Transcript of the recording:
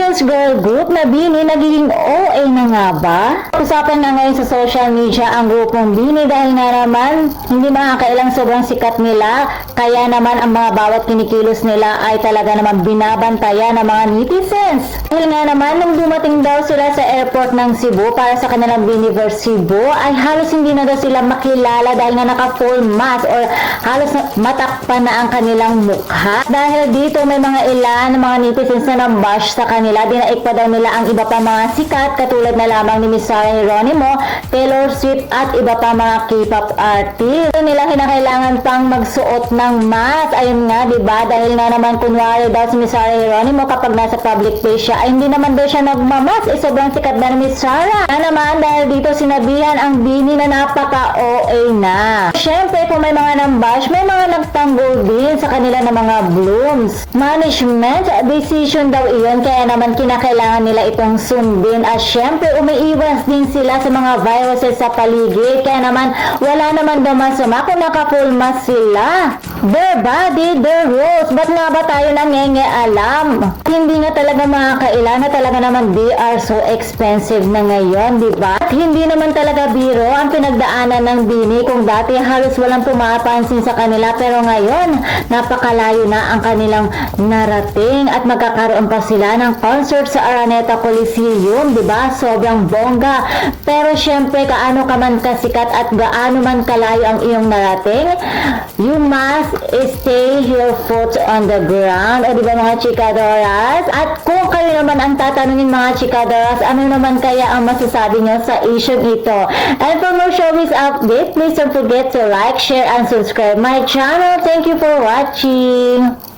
Asians girl group na BINI nagiging OA na nga ba? Usapan na ngayon sa social media ang grupong BINI dahil nga naman hindi makakailang sobrang sikat nila, kaya naman ang mga bawat kinikilos nila ay talaga naman binabantayan ng mga netizens. Dahil nga naman nung dumating daw sila sa airport ng Cebu para sa kanilang BINIverse Cebu ay halos hindi na daw sila makilala dahil nga naka full mask or halos matakpan na ang kanilang mukha. Dahil dito may mga ilan ng mga netizens na nambash sa kanila, dinaik pa daw nila ang iba pa mga sikat katulad na lamang ni Miss Sarah Geronimo, Taylor Swift at iba pa mga K-pop artist. Nila kinakailangan pang magsuot ng mask. Ayun nga, diba? Dahil nga naman kunwari daw si Miss Sarah Geronimo kapag nasa public place siya ay hindi naman daw siya nagmamask. Sobrang sikat na ni Miss Sarah. Naman dahil dito sinabihan ang BINI na napaka-OA na. Siyempre kung may mga nambash, may mga nagtanggol din sa kanila ng mga blooms. Management decision daw iyon, kaya naman kinakailangan nila itong sundin at syempre umiiwas din sila sa mga viruses sa paligid, kaya naman wala naman daw masama kung naka-full mask sila. Their body, their rules. Ba't nga ba tayo nangengialam? Hindi nga talaga makakailan na talaga naman they are so expensive na ngayon, diba? At hindi naman talaga biro ang pinagdaanan ng BINI kung dati halos walang pumapansin sa kanila, pero ngayon napakalayo na ang kanilang narating at magkakaroon pa sila ng concert sa Araneta Coliseum, diba? Sobrang bongga. Pero syempre kaano ka man kasikat at gaano man kalayo ang iyong narating, you must stay your foot on the ground. O diba mga chikadoras? At kung kayo naman ang tatanungin mga chikadoras, ano naman kaya ang masasabi nyo sa issue ito? And for more showbiz update, please don't forget to like, share, and subscribe my channel. Thank you for watching.